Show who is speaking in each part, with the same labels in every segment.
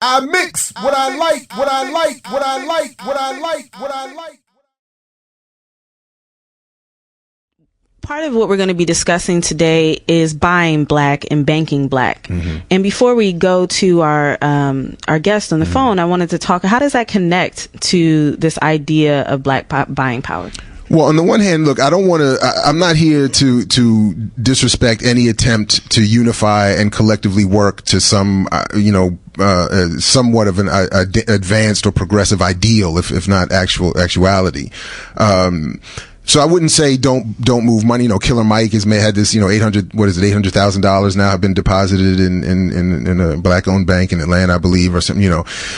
Speaker 1: I mix what I like, what I like, what I like, what I like, what I like.
Speaker 2: Part of what we're going to be discussing today is buying black and banking black. Mm-hmm. And before we go to our guest on the phone, I wanted to talk, how does that connect to this idea of black buying power?
Speaker 3: Well, on the one hand, look, I'm not here to disrespect any attempt to unify and collectively work to some, somewhat of an advanced or progressive ideal, if not actuality. So I wouldn't say don't move money. Killer Mike had this, $800,000 now have been deposited in a black owned bank in Atlanta, I believe, or something,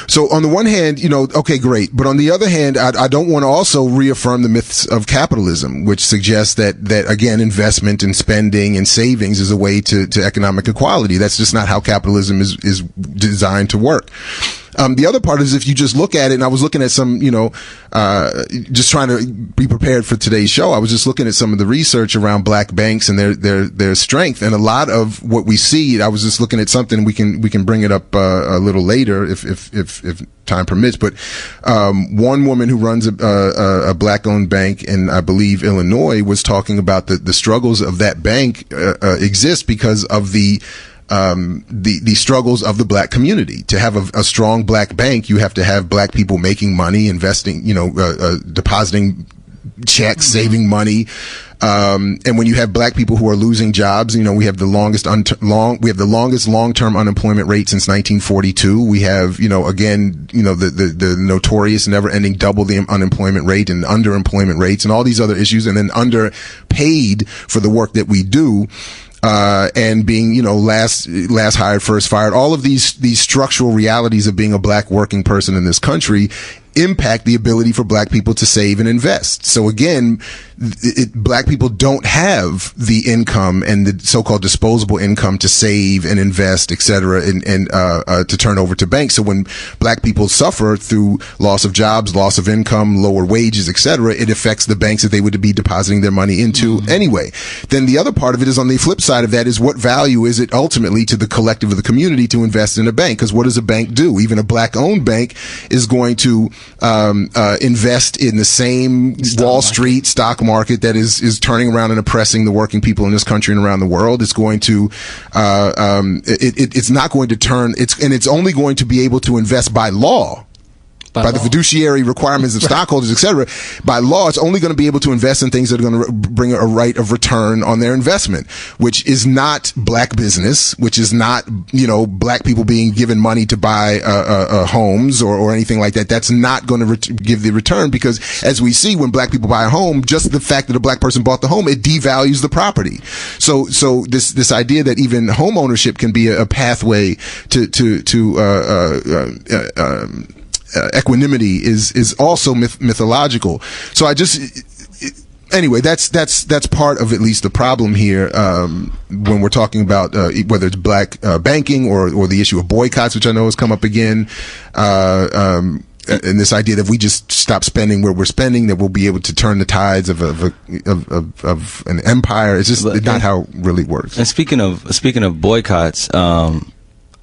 Speaker 3: So on the one hand, okay, great. But on the other hand, I don't want to also reaffirm the myths of capitalism, which suggests that again, investment and spending and savings is a way to economic equality. That's just not how capitalism is designed to work. The other part is if you just look at it, and I was looking at some, just trying to be prepared for today's show. I was just looking at some of the research around black banks and their strength, and a lot of what we see. I was just looking at something we can bring it up a little later if time permits. But one woman who runs a black-owned bank in, I believe, Illinois, was talking about the struggles of that bank exist because of the struggles of the black community. To have a strong black bank, you have to have black people making money, investing, depositing checks, saving money. And when you have black people who are losing jobs, we have the longest long-term unemployment rate since 1942. We have, the notorious never-ending double the unemployment rate and underemployment rates and all these other issues, and then underpaid for the work that we do. And being, last hired, first fired, all of these structural realities of being a black working person in this country impact the ability for black people to save and invest. So again, black people don't have the income and the so-called disposable income to save and invest, et cetera, and to turn over to banks. So when black people suffer through loss of jobs, loss of income, lower wages, et cetera, it affects the banks that they would be depositing their money into anyway. Then the other part of it is, on the flip side of that, is what value is it ultimately to the collective of the community to invest in a bank? Because what does a bank do? Even a black-owned bank is going to invest in the same Wall Street stock market that is turning around and oppressing the working people in this country and around the world. It's going to, it's not going to turn, it's only going to be able to invest by law. By the fiduciary requirements of stockholders, et cetera. By law, it's only going to be able to invest in things that are going to bring a right of return on their investment, which is not black business, which is not, black people being given money to buy homes or anything like that. That's not going to give the return, because as we see, when black people buy a home, just the fact that a black person bought the home, it devalues the property. So this idea that even home ownership can be a pathway to equanimity is also mythological. So anyway, that's part of at least the problem here, when we're talking about, whether it's black, banking or the issue of boycotts, which I know has come up again, and this idea that if we just stop spending where we're spending, that we'll be able to turn the tides of an empire. It's just not how it really works.
Speaker 4: And speaking of boycotts,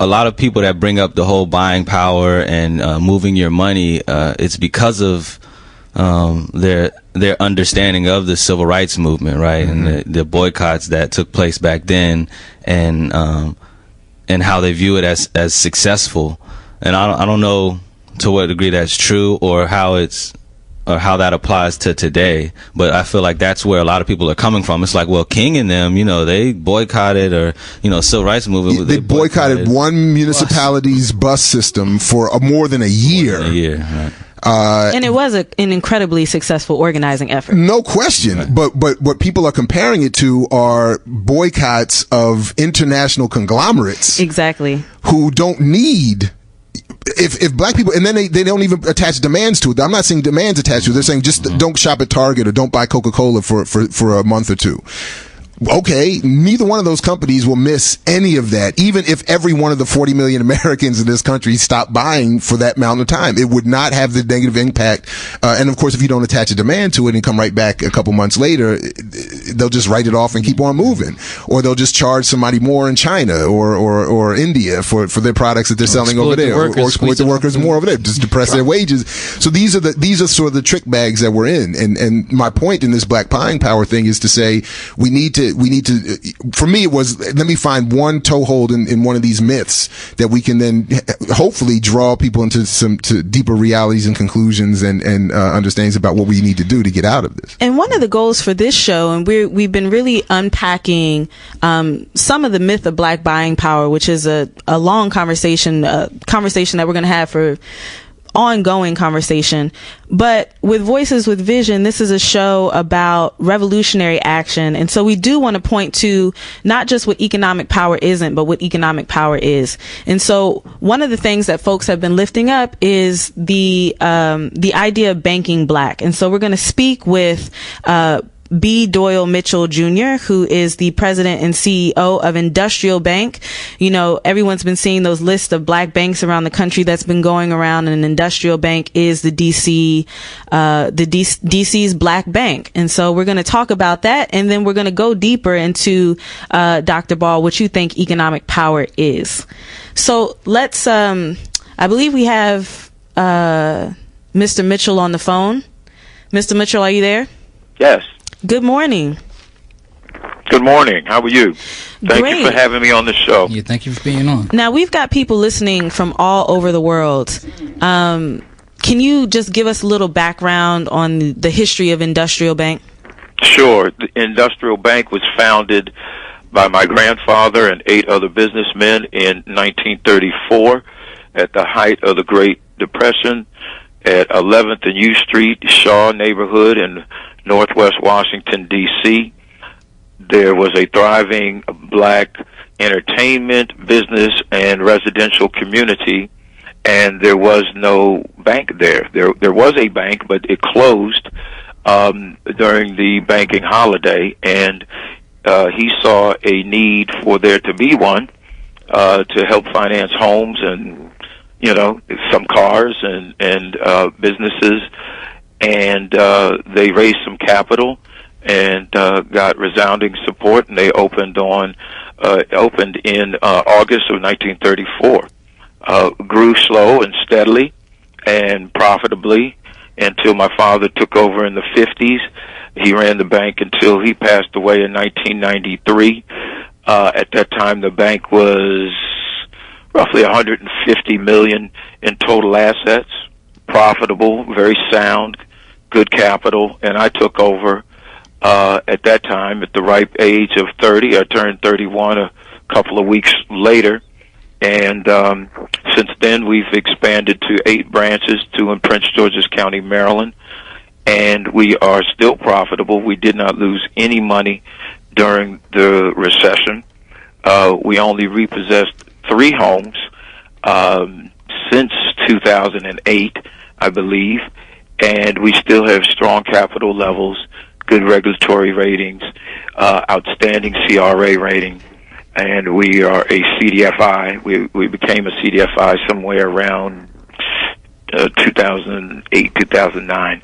Speaker 4: a lot of people that bring up the whole buying power and moving your money, it's because of their understanding of the civil rights movement, right? Mm-hmm. And the boycotts that took place back then, and how they view it as successful. And I don't know to what degree that's true, or how that applies to today, but I feel like that's where a lot of people are coming from. It's like, well, King and them, they boycotted, or civil rights movement.
Speaker 3: They boycotted one municipality's bus system for more than a year.
Speaker 4: Right.
Speaker 2: And it was an incredibly successful organizing effort.
Speaker 3: No question. Right. But what people are comparing it to are boycotts of international conglomerates.
Speaker 2: Exactly.
Speaker 3: Who don't need. If black people, and then they don't even attach demands to it. I'm not saying demands attached to it. They're saying just don't shop at Target or don't buy Coca-Cola for a month or two. Okay, neither one of those companies will miss any of that. Even if every one of the 40 million Americans in this country stopped buying for that amount of time, it would not have the negative impact. And of course, if you don't attach a demand to it and come right back a couple months later, they'll just write it off and keep on moving. Or they'll just charge somebody more in China or India for their products that they're selling over there, or exploit the workers more over there, just depress their wages. So these are sort of the trick bags that we're in. And my point in this black buying power thing is to say we need to, for me, it was, let me find one toehold in one of these myths that we can then hopefully draw people into to deeper realities and conclusions and understandings about what we need to do to get out of this.
Speaker 2: And one of the goals for this show, and we've been really unpacking some of the myth of black buying power, which is a long conversation that we're going to have for ongoing conversation. But with Voices with Vision, this is a show about revolutionary action. And so we do want to point to not just what economic power isn't, but what economic power is. And so one of the things that folks have been lifting up is the idea of banking black. And so we're going to speak with B. Doyle Mitchell Jr., who is the president and CEO of Industrial Bank. You know, everyone's been seeing those lists of black banks around the country that's been going around, and Industrial Bank is the DC's black bank. And so we're going to talk about that, and then we're going to go deeper into, Dr. Ball, what you think economic power is. So let's, I believe we have, Mr. Mitchell on the phone. Mr. Mitchell, are you there?
Speaker 5: Yes.
Speaker 2: Good morning.
Speaker 5: Good morning. How are you? Thank
Speaker 2: Great.
Speaker 5: you for having me on the show.
Speaker 6: Yeah, thank you for being on.
Speaker 2: Now, we've got people listening from all over the world. Can you just give us a little background on the history of Industrial Bank?
Speaker 5: Sure. The Industrial Bank was founded by my grandfather and 8 other businessmen in 1934 at the height of the Great Depression at 11th and U Street, Shaw neighborhood in Northwest Washington, D.C. There was a thriving black entertainment, business, and residential community, and there was no bank there. There was a bank, but it closed during the banking holiday, and he saw a need for there to be one to help finance homes and, you know, some cars and businesses. And they raised some capital and got resounding support, and they opened in August of 1934. Grew slow and steadily and profitably until my father took over in the 50s. He ran the bank until he passed away in 1993. At that time, the bank was roughly $150 million in total assets, profitable, very sound, good capital, and I took over at that time at the ripe age of 30. I turned 31 a couple of weeks later, and since then we've expanded to 8 branches, 2 in Prince George's County, Maryland, and we are still profitable. We did not lose any money during the recession. We only repossessed 3 homes since 2008, I believe, and we still have strong capital levels, good regulatory ratings, outstanding CRA rating, and we are a CDFI. We became a CDFI somewhere around 2008, 2009.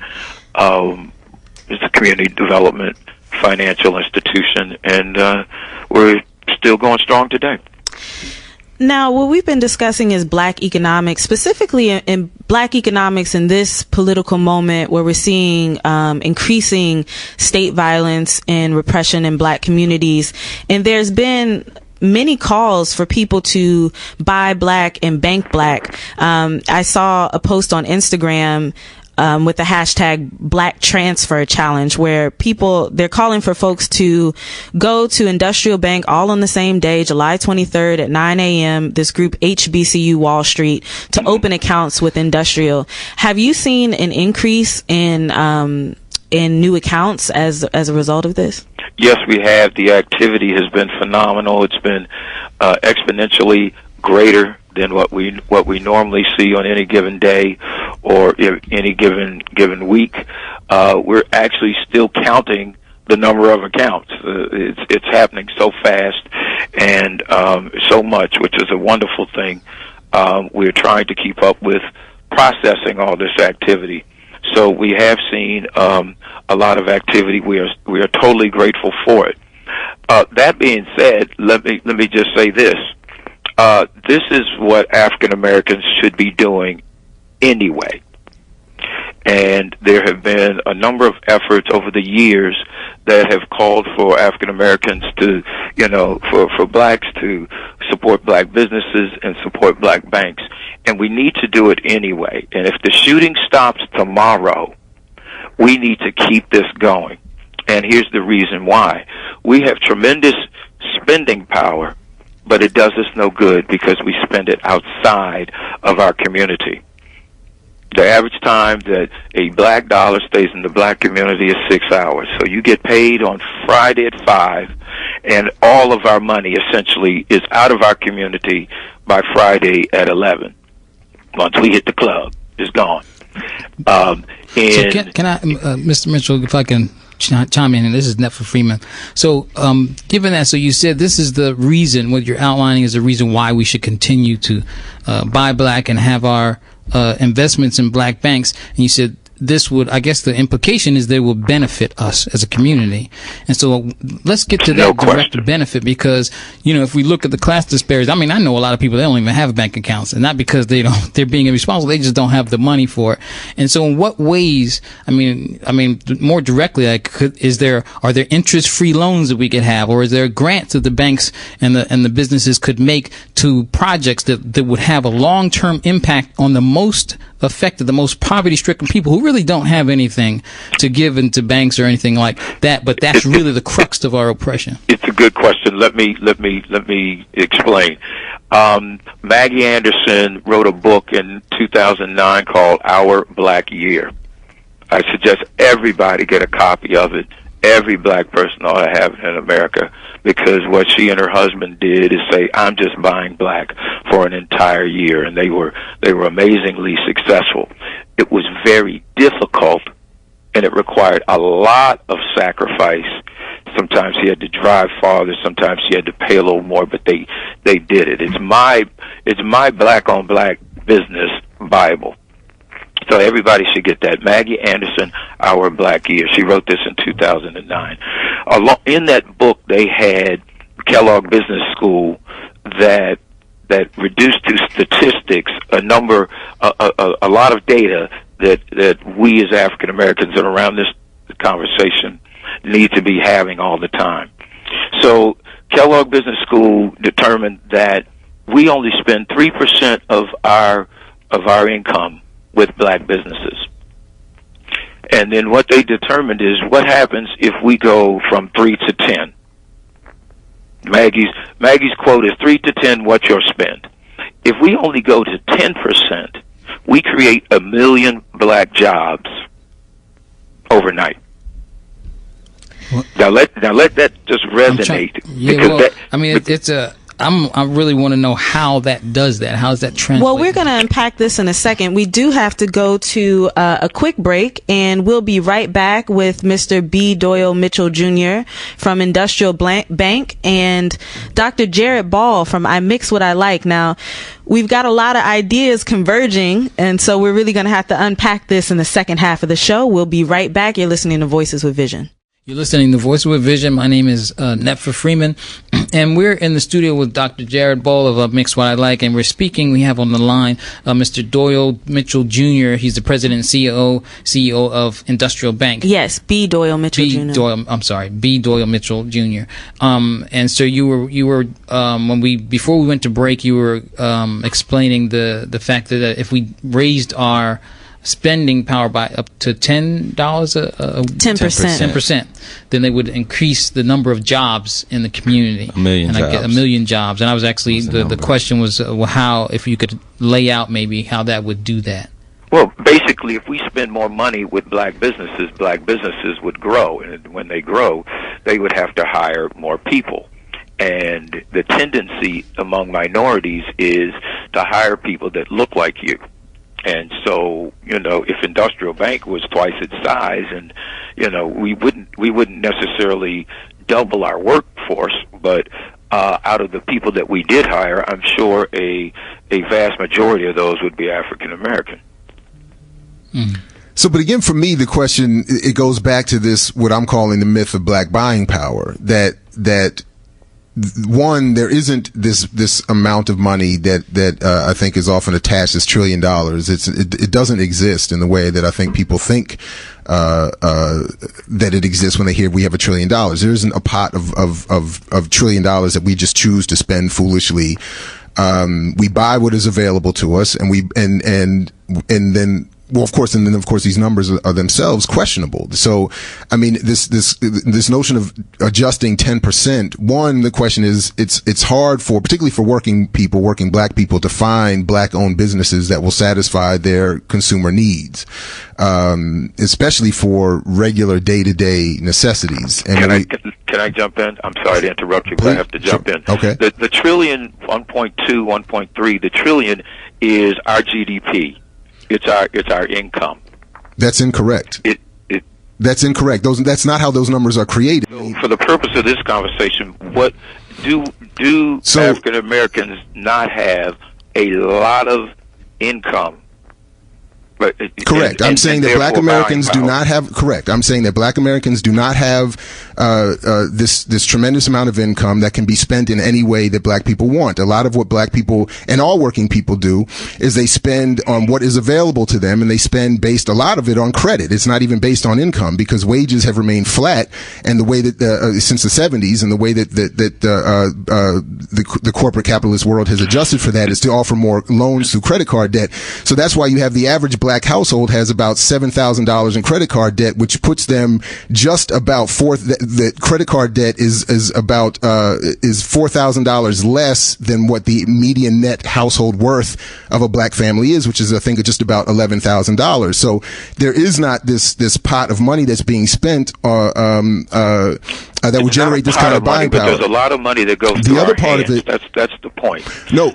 Speaker 5: It's a community development financial institution, and we're still going strong today.
Speaker 2: Now, what we've been discussing is black economics, specifically in black economics in this political moment where we're seeing increasing state violence and repression in black communities. And there's been many calls for people to buy black and bank black. I saw a post on Instagram with the hashtag Black Transfer Challenge, where they're calling for folks to go to Industrial Bank all on the same day, July 23rd at 9 a.m., this group HBCU Wall Street, to open accounts with Industrial. Have you seen an increase in new accounts as a result of this?
Speaker 5: Yes, we have. The activity has been phenomenal. It's been exponentially greater than what we normally see on any given day or any given week. We're actually still counting the number of accounts. It's happening so fast and so much, which is a wonderful thing. We're trying to keep up with processing all this activity. So we have seen a lot of activity. We are totally grateful for it. That being said, let me just say this. This is what African Americans should be doing anyway. And there have been a number of efforts over the years that have called for African Americans to, for blacks to support black businesses and support black banks. And we need to do it anyway. And if the shooting stops tomorrow, we need to keep this going. And here's the reason why. We have tremendous spending power, but it does us no good because we spend it outside of our community. The average time that a black dollar stays in the black community is 6 hours. So you get paid on Friday at 5, and all of our money essentially is out of our community by Friday at 11. Once we hit the club, it's gone.
Speaker 6: So can I, Mr. Mitchell, if I can chime in, and this is Netfa Freeman. So, given that, so you said this is the reason, what you're outlining is the reason why we should continue to buy black and have our investments in black banks. And you said this would, I guess the implication is they will benefit us as a community. And so let's get to that direct benefit, because, if we look at the class disparities, I mean, I know a lot of people, they don't even have bank accounts, and not because they're being irresponsible, they just don't have the money for it. And so in what ways, I mean, more directly, are there interest-free loans that we could have, or is there grants that the banks and the businesses could make to projects that would have a long-term impact on the most affected, the most poverty-stricken people who really don't have anything to give into banks or anything like that, but that's really the crux of our oppression?
Speaker 5: It's a good question. Let me explain. Maggie Anderson wrote a book in 2009 called Our Black Year. I suggest everybody get a copy of it. Every black person ought to have it in America, because what she and her husband did is say, I'm just buying black for an entire year, and they were amazingly successful. It was very difficult, and it required a lot of sacrifice. Sometimes he had to drive farther, sometimes he had to pay a little more, but they did it. It's my black on black business Bible. So everybody should get that. Maggie Anderson, Our Black Year. She wrote this in 2009. In that book, they had Kellogg Business School that reduced to statistics a lot of data that we as African Americans and around this conversation need to be having all the time. So Kellogg Business School determined that we only spend 3% of our income with black businesses. And then what they determined is what happens if we go from 3 to 10. Maggie's quote is 3 to 10, what's your spend? If we only go to 10%, we create 1 million black jobs overnight. Now let that just resonate.
Speaker 6: I really want to know how that does that. How does that translate?
Speaker 2: Well, we're going to unpack this in a second. We do have to go to a quick break, and we'll be right back with Mr. B. Doyle Mitchell Jr. from Industrial Bank and Dr. Jared Ball from iMWiL What I Like. Now, we've got a lot of ideas converging, and so we're really going to have to unpack this in the second half of the show. We'll be right back. You're listening to Voices with Vision.
Speaker 6: You're listening to Voices with Vision. My name is Netfa Freeman, and we're in the studio with Dr. Jared Ball of iMWiL What I Like, and we're speaking. We have on the line Mr. Doyle Mitchell Jr. He's the president and CEO of Industrial Bank.
Speaker 2: Yes, B. Doyle Mitchell Jr.
Speaker 6: B. Doyle Mitchell Jr. And so you were before we went to break, you were explaining the fact that if we raised our spending power by up to $10 10%, then they would increase the number of jobs in the community.
Speaker 4: 1 million jobs.
Speaker 6: I get 1 million jobs. And I was actually, the question was how, if you could lay out maybe how that would do that.
Speaker 5: Well, basically, if we spend more money with black businesses would grow. And when they grow, they would have to hire more people. And the tendency among minorities is to hire people that look like you. And so, if Industrial Bank was twice its size, and we wouldn't necessarily double our workforce, but out of the people that we did hire, I'm sure a vast majority of those would be African American.
Speaker 3: So, but again, for me, the question, it goes back to this, what I'm calling the myth of black buying power, that one, there isn't this amount of money that I think is often attached as $1 trillion. It doesn't exist in the way that I think people think that it exists when they hear we have $1 trillion. There isn't a pot of $1 trillion that we just choose to spend foolishly. We buy what is available to us, and then of course, these numbers are themselves questionable. So, I mean, this notion of adjusting 10%, one, the question is, it's hard particularly for working black people, to find black-owned businesses that will satisfy their consumer needs, especially for regular day-to-day necessities. And
Speaker 5: can I jump in? I'm sorry to interrupt you, but
Speaker 3: Please.
Speaker 5: I have to jump in.
Speaker 3: Okay.
Speaker 5: The trillion, 1.2, 1.3, the trillion is our GDP. It's our income.
Speaker 3: That's incorrect. That's incorrect. That's not how those numbers are created.
Speaker 5: So for the purpose of this conversation, what do African Americans not have a lot of income?
Speaker 3: Correct. I'm saying that black Americans do not have. Correct. I'm saying that black Americans do not have this tremendous amount of income that can be spent in any way that black people want. A lot of what black people and all working people do is they spend on what is available to them, and they spend based a lot of it on credit. It's not even based on income, because wages have remained flat, and the way that since the 70s, and the way that the corporate capitalist world has adjusted for that is to offer more loans through credit card debt. So that's why you have the average black household has about $7,000 in credit card debt, which puts them just about the credit card debt is about $4,000 less than what the median net household worth of a black family is, which is, I think, just about $11,000. So there is not this pot of money that's being spent that would generate this kind of buying power.
Speaker 5: There's a lot of money that goes through
Speaker 3: the other
Speaker 5: our
Speaker 3: part
Speaker 5: hands.
Speaker 3: of it.
Speaker 5: That's the point.
Speaker 3: No,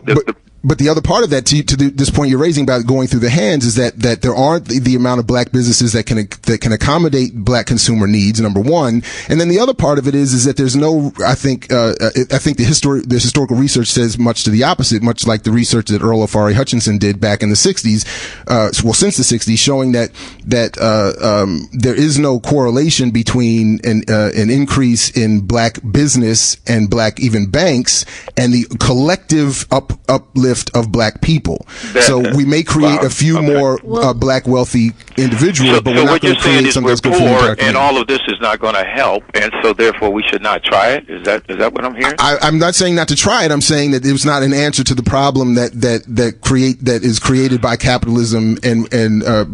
Speaker 3: but the other part of that, this point you're raising about going through the hands, is that there aren't the amount of black businesses that can accommodate black consumer needs. Number one, and then the other part of it is that there's no. I think the historical research says much to the opposite. Much like the research that Earl Ofari Hutchinson did back in the '60s, since the '60s, showing that there is no correlation between an increase in black business and black even banks and the collective uplift of black people. So we may create a few more black wealthy individuals, but we're not going to create something that's good for the entire community.
Speaker 5: And all of this is not going to help, and so therefore we should not try it. Is that what I'm hearing? I'm
Speaker 3: not saying not to try it. I'm saying that it was not an answer to the problem that is created by capitalism and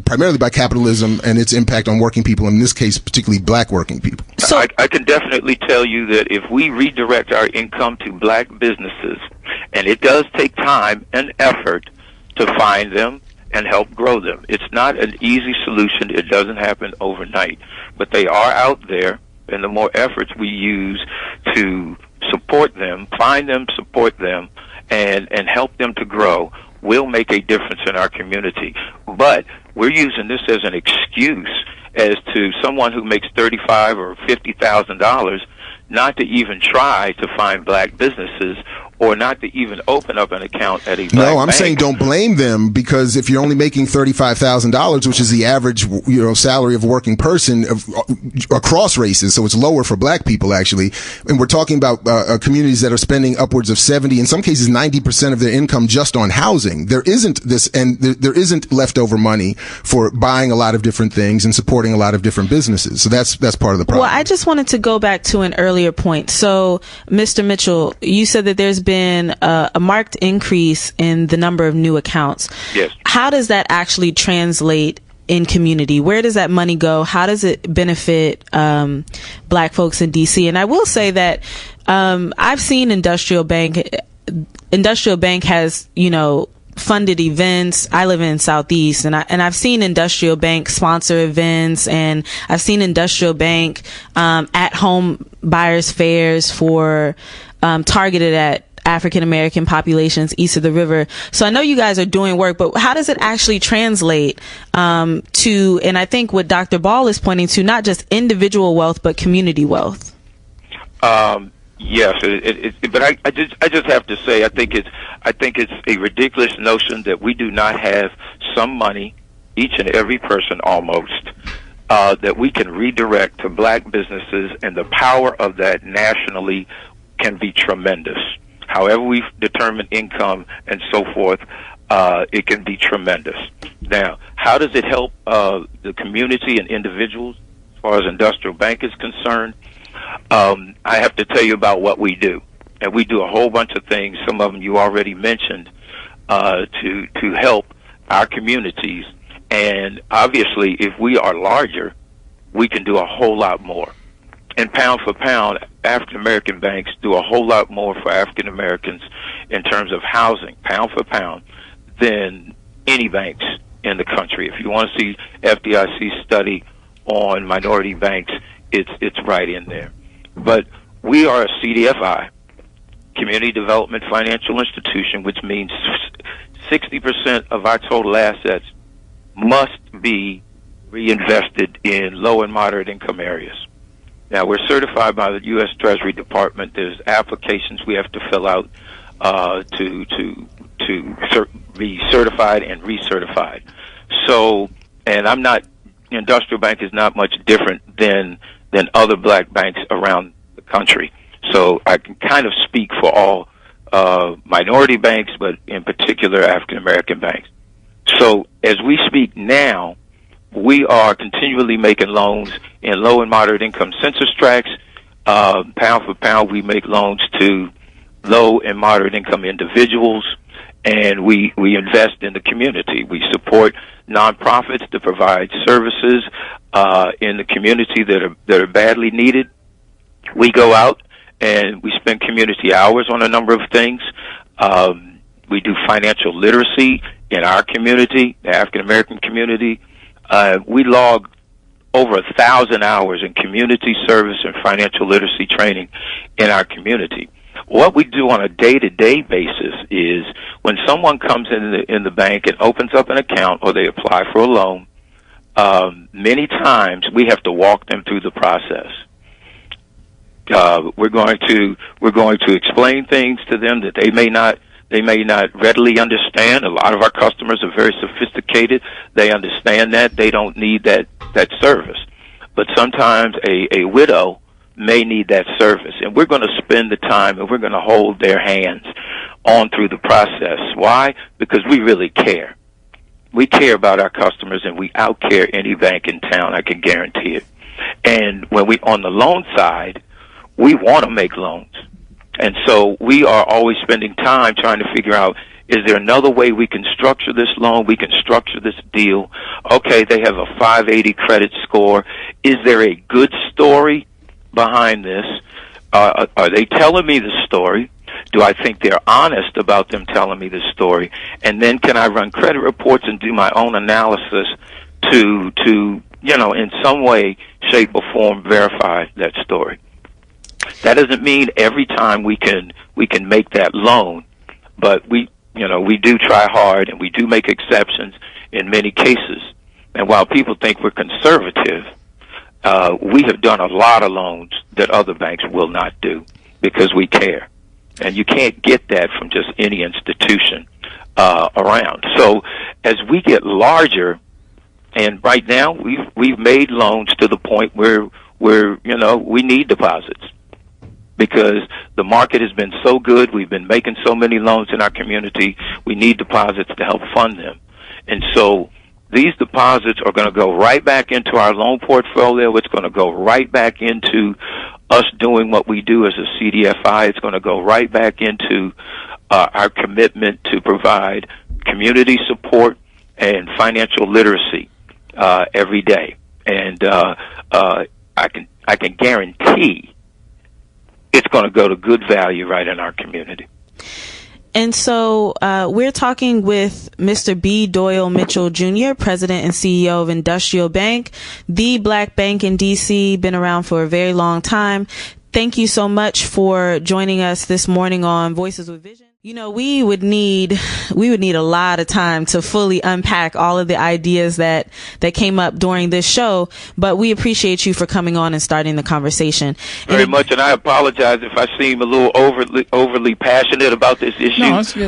Speaker 3: primarily by capitalism and its impact on working people. In this case, particularly black working people.
Speaker 5: So I can definitely tell you that if we redirect our income to black businesses, and it does take time and effort to find them and help grow them. It's not an easy solution. It doesn't happen overnight. But they are out there, and the more efforts we use to support them, find them, support them, and help them to grow will make a difference in our community. But we're using this as an excuse as to someone who makes $35,000 or $50,000 not to even try to find black businesses or not to even open up an account at a black
Speaker 3: No, I'm
Speaker 5: bank.
Speaker 3: saying don't blame them, because if you're only making $35,000, which is the average, salary of a working person across races, so it's lower for black people actually, and we're talking about communities that are spending upwards of 70, in some cases 90% of their income just on housing. There isn't this, and there isn't leftover money for buying a lot of different things and supporting a lot of different businesses. So that's part of the problem.
Speaker 2: Well, I just wanted to go back to an earlier point. So, Mr. Mitchell, you said that there's been a marked increase in the number of new accounts.
Speaker 5: Yes.
Speaker 2: How does that actually translate in community? Where does that money go? How does it benefit black folks in DC? And I will say that I've seen Industrial Bank has, funded events. I live in Southeast, and I've seen Industrial Bank sponsor events, and I've seen Industrial Bank at home buyers fairs for targeted at African American populations east of the river. So I know you guys are doing work, but how does it actually translate to, and I think what Dr. Ball is pointing to, not just individual wealth, but community wealth?
Speaker 5: Yes, but I just have to say, I think it's a ridiculous notion that we do not have some money, each and every person almost, that we can redirect to black businesses, and the power of that nationally can be tremendous. However we determine income and so forth, it can be tremendous. Now, how does it help the community and individuals as far as Industrial Bank is concerned? I have to tell you about what we do. And we do a whole bunch of things, some of them you already mentioned, to help our communities. And obviously, if we are larger, we can do a whole lot more. And pound for pound, African American banks do a whole lot more for African Americans in terms of housing, pound for pound, than any banks in the country. If you want to see FDIC study on minority banks, it's right in there. But we are a CDFI, Community Development Financial Institution, which means 60% of our total assets must be reinvested in low and moderate income areas. Now, we're certified by the U.S. Treasury Department. There's applications we have to fill out to be certified and recertified. So, and Industrial Bank is not much different than other black banks around the country. So I can kind of speak for all minority banks, but in particular African American banks. So as we speak now, we are continually making loans in low and moderate income census tracts. Pound for pound, we make loans to low and moderate income individuals, and we invest in the community. We support nonprofits to provide services in the community that are badly needed. We go out and we spend community hours on a number of things. We do financial literacy in our community, the African American community. We log over 1,000 hours in community service and financial literacy training in our community. What we do on a day-to-day basis is when someone comes in the bank and opens up an account or they apply for a loan, many times we have to walk them through the process. We're going to explain things to them that they may not readily understand. A lot of our customers are very sophisticated. They understand that. They don't need that service. But sometimes a widow may need that service. And we're going to spend the time and we're going to hold their hands on through the process. Why? Because we really care. We care about our customers, and we outcare any bank in town, I can guarantee it. And when we, on the loan side, we want to make loans. And so we are always spending time trying to figure out, is there another way we can structure this loan? We can structure this deal. Okay, they have a 580 credit score. Is there a good story behind this? Are they telling me the story? Do I think they're honest about them telling me the story? And then can I run credit reports and do my own analysis to in some way, shape, or form verify that story? That doesn't mean every time we can make that loan, but we do try hard and we do make exceptions in many cases. And while people think we're conservative, we have done a lot of loans that other banks will not do because we care. And you can't get that from just any institution around. So as we get larger, and right now we've made loans to the point where we need deposits because the market has been so good. We've been making so many loans in our community. We need deposits to help fund them. And so these deposits are going to go right back into our loan portfolio. It's going to go right back into us doing what we do as a CDFI. It's going to go right back into our commitment to provide community support and financial literacy every day. And I can guarantee it's going to go to good value right in our community.
Speaker 2: And so we're talking with Mr. B. Doyle Mitchell Jr., President and CEO of Industrial Bank, the black bank in D.C., been around for a very long time. thank you so much for joining us this morning on Voices with Vision. You know, we would need a lot of time to fully unpack all of the ideas that came up during this show, but we appreciate you for coming on and starting the conversation.
Speaker 5: Very much, and I apologize if I seem a little overly passionate about this issue.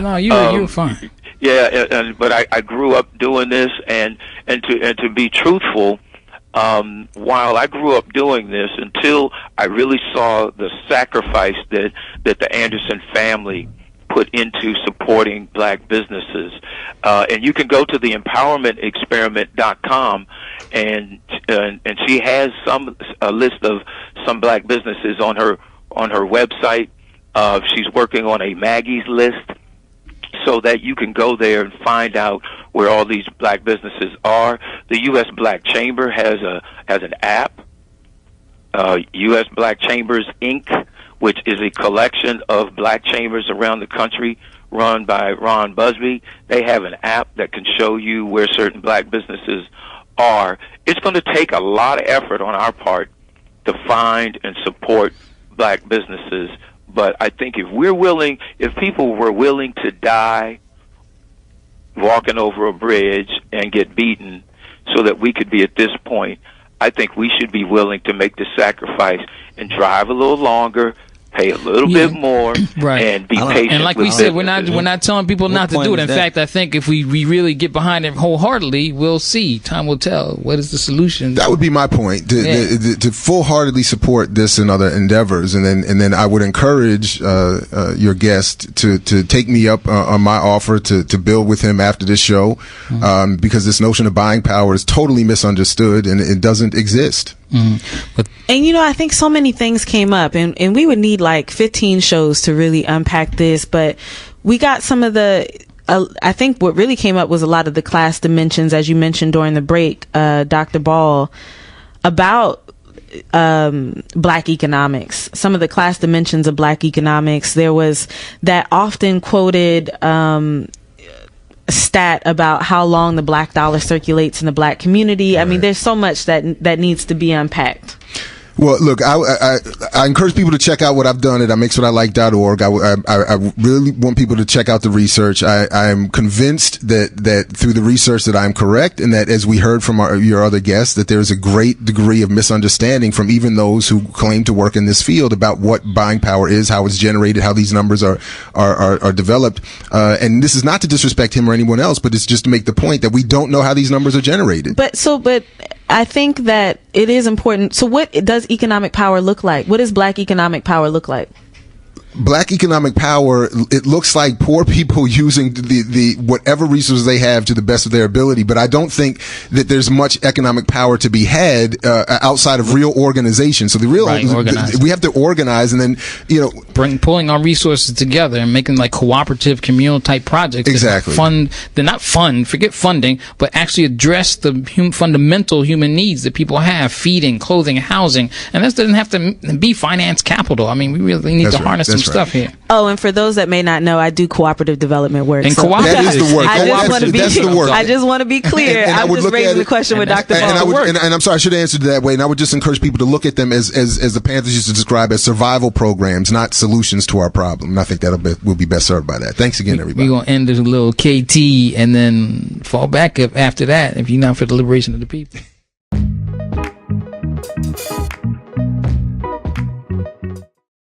Speaker 6: No, you're fine.
Speaker 5: Yeah, but I grew up doing this, and to be truthful, while I grew up doing this, until I really saw the sacrifice that the Anderson family put into supporting black businesses, and you can go to the empowermentexperiment.com, and she has a list of some black businesses on her website. She's working on a Maggie's list, so that you can go there and find out where all these black businesses are. The U.S. Black Chamber has an app, U.S. Black Chambers Inc., which is a collection of black chambers around the country run by Ron Busby. They have an app that can show you where certain black businesses are. It's going to take a lot of effort on our part to find and support black businesses. But I think if people were willing to die walking over a bridge and get beaten so that we could be at this point, I think we should be willing to make the sacrifice and drive a little longer, pay a little bit more,
Speaker 6: right,
Speaker 5: and be patient.
Speaker 6: And like we said, we're not telling people not to do it. In fact, I think if we really get behind it wholeheartedly, we'll see. Time will tell. What is the solution?
Speaker 3: That would be my point. To full-heartedly support this and other endeavors, and then I would encourage your guest to take me up on my offer to build with him after this show, because this notion of buying power is totally misunderstood and it doesn't exist.
Speaker 2: And I think so many things came up, and we would need like 15 shows to really unpack this, but we got some of the I think what really came up was a lot of the class dimensions, as you mentioned during the break, Dr. Ball, about black economics, some of the class dimensions of black economics. There was that often quoted stat about how long the black dollar circulates in the black community. Right. I mean, there's so much that needs to be unpacked.
Speaker 3: Well, look, I encourage people to check out what I've done at imakeswhatilike.org. I really want people to check out the research. I am convinced that through the research that I'm correct, and that, as we heard from your other guests, that there's a great degree of misunderstanding from even those who claim to work in this field about what buying power is, how it's generated, how these numbers are developed. And this is not to disrespect him or anyone else, but it's just to make the point that we don't know how these numbers are generated.
Speaker 2: But I think that it is important. So what does economic power look like? What does black economic power look like?
Speaker 3: Black economic power, it looks like poor people using the whatever resources they have to the best of their ability. But I don't think that there's much economic power to be had outside of real organization. So we have to organize, and then
Speaker 6: pulling our resources together and making like cooperative, communal type projects.
Speaker 3: Exactly.
Speaker 6: They're not fund. Forget funding, but actually address the fundamental human needs that people have: feeding, clothing, housing. And this doesn't have to be finance capital. I mean, we really need to harness some stuff here.
Speaker 2: Oh, and for those that may not know, I do cooperative development work.
Speaker 6: And
Speaker 3: that is the work.
Speaker 2: I just want to be clear. I'm just raising the question with Dr. Ball.
Speaker 3: And I'm sorry, I should have answered that way. And I would just encourage people to look at them as the Panthers used to describe as survival programs, not solutions to our problem. And I think will be best served by that. Thanks again, everybody.
Speaker 6: We're going to end with a little KT and then fall back up after that, if you're not for the liberation of the people.